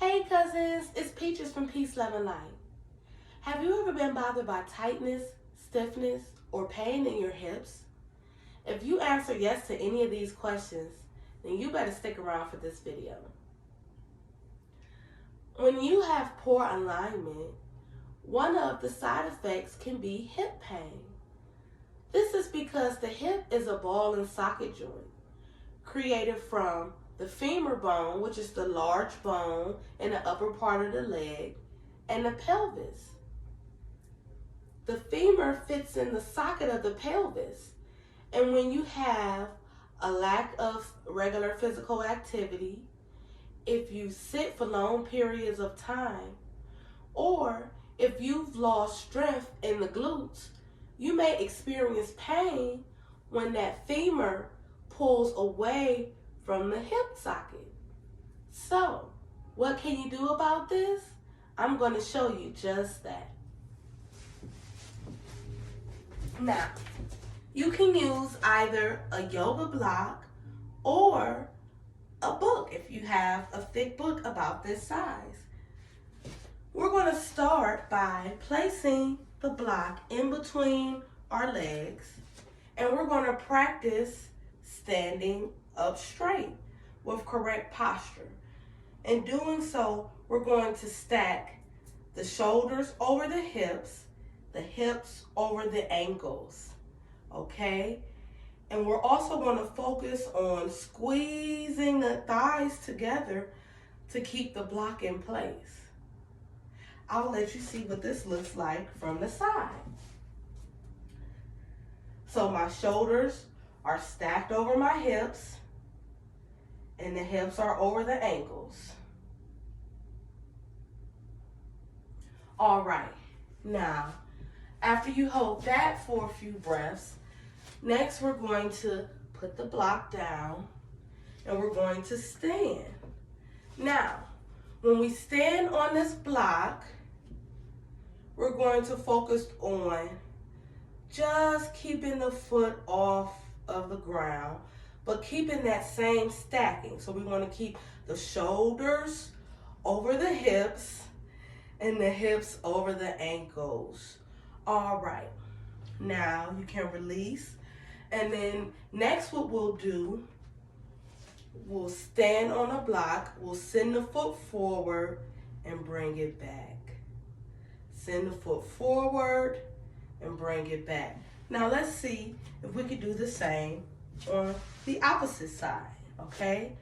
Hey cousins, it's Peaches from Peace, Love, and Light. Have you ever been bothered by tightness, stiffness, or pain in your hips? If you answer yes to any of these questions, then you better stick around for this video. When you have poor alignment, one of the side effects can be hip pain. This is because the hip is a ball and socket joint created from the femur bone, which is the large bone in the upper part of the leg, and the pelvis. The femur fits in the socket of the pelvis, and when you have a lack of regular physical activity, if you sit for long periods of time, or if you've lost strength in the glutes, you may experience pain when that femur pulls away from the hip socket. So, what can you do about this? I'm going to show you just that. Now, you can use either a yoga block or a book if you have a thick book about this size. We're going to start by placing the block in between our legs, and we're going to practice standing up straight with correct posture. In doing so, we're going to stack the shoulders over the hips over the ankles, okay? And we're also going to focus on squeezing the thighs together to keep the block in place. I'll let you see what this looks like from the side. So my shoulders are stacked over my hips, and the hips are over the ankles. All right, now, after you hold that for a few breaths, next we're going to put the block down, and we're going to stand. Now, when we stand on this block, we're going to focus on just keeping the foot off of the ground, but keeping that same stacking. So we want to keep the shoulders over the hips and the hips over the ankles. All right, now you can release. And then next what we'll do, we'll stand on a block, we'll send the foot forward and bring it back. Send the foot forward and bring it back. Now let's see if we could do the same on the opposite side, okay?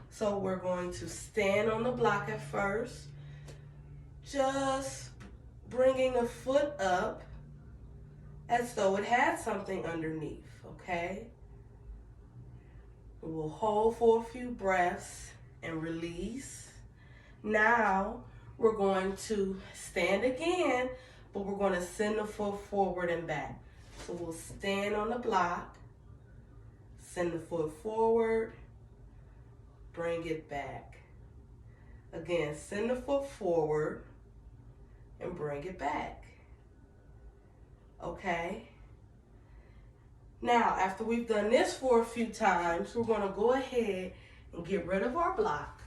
So we're going to stand on the block at first, just bringing the foot up as though it had something underneath, okay? We'll hold for a few breaths and release. Now we're going to stand again, but we're going to send the foot forward and back. So we'll stand on the block, send the foot forward, bring it back. Again, send the foot forward and bring it back. Okay? Now, after we've done this for a few times, we're going to go ahead and get rid of our block.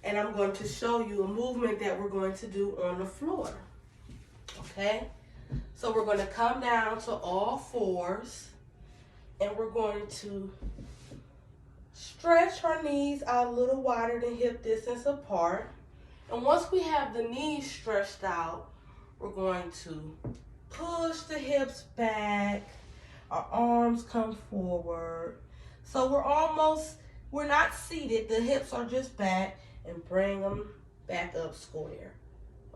And I'm going to show you a movement that we're going to do on the floor. Okay? So we're going to come down to all fours, and we're going to stretch our knees out a little wider than hip distance apart. And once we have the knees stretched out, we're going to push the hips back, our arms come forward. So we're not seated, the hips are just back, and bring them back up square,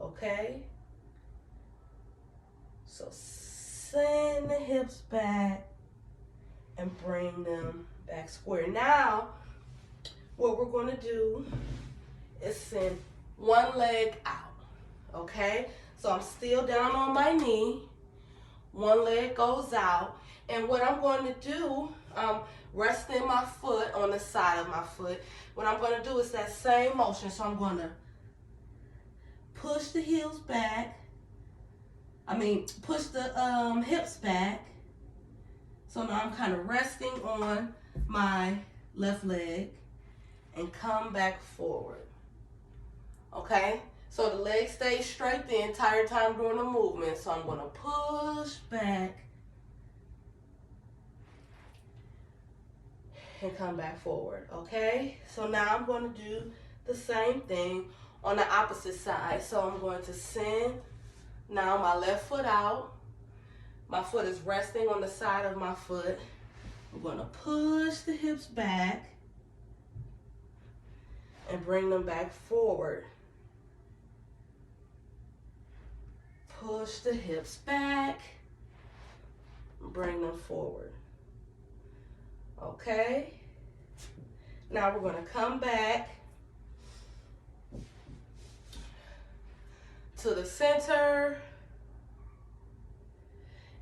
okay? So send the hips back and bring them back square. Now, what we're going to do is send one leg out, okay? So I'm still down on my knee, one leg goes out, and what I'm going to do, resting my foot on the side of my foot, what I'm going to do is that same motion. So I'm going to push the heels back, push the hips back. So now I'm kind of resting on my left leg, and come back forward. Okay? So the leg stays straight the entire time during the movement. So I'm going to push back and come back forward. Okay? So now I'm going to do the same thing on the opposite side. So I'm going to send now my left foot out. My foot is resting on the side of my foot. I'm going to push the hips back and bring them back forward. Push the hips back, bring them forward. Okay? Now we're going to come back to the center.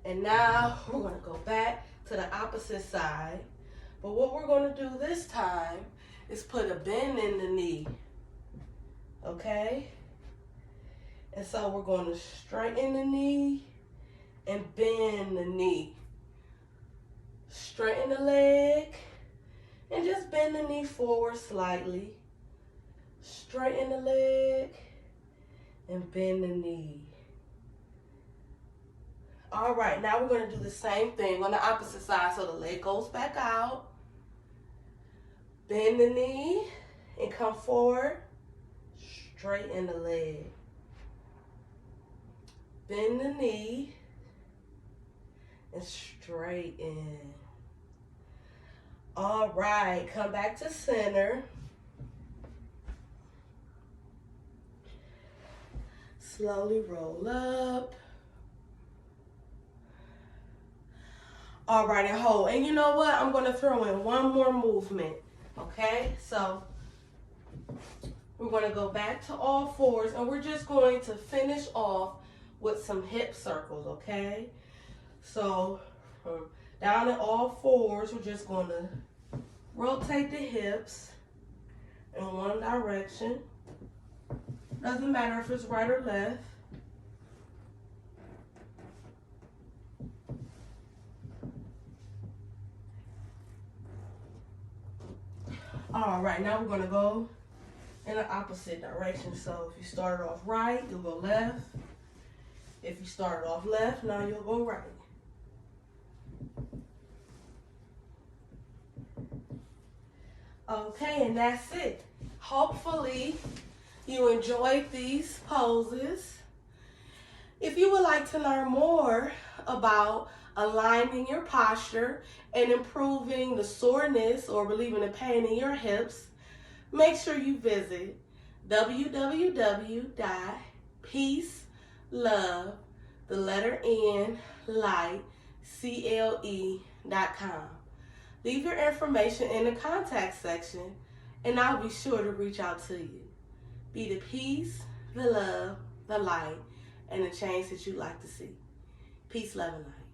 And now we're going to go back to the opposite side. But what we're going to do this time is put a bend in the knee. Okay? And so we're going to straighten the knee and bend the knee. Straighten the leg and just bend the knee forward slightly. Straighten the leg and bend the knee. All right, now we're going to do the same thing on the opposite side. So the leg goes back out. Bend the knee and come forward. Straighten the leg. Bend the knee and straighten. All right, come back to center. Slowly roll up. All right, and hold. And you know what? I'm going to throw in one more movement. Okay, so we're going to go back to all fours, and we're just going to finish off with some hip circles, okay? So down at all fours, we're just going to rotate the hips in one direction. Doesn't matter if it's right or left. All right, now we're going to go in the opposite direction. So if you started off right, you'll go left. If you started off left, now you'll go right. Okay, and that's it. Hopefully you enjoyed these poses. If you would like to learn more about aligning your posture and improving the soreness or relieving the pain in your hips, make sure you visit www.peacelove.com. Leave your information in the contact section and I'll be sure to reach out to you. Be the peace, the love, the light, and the change that you'd like to see. Peace, love, and light.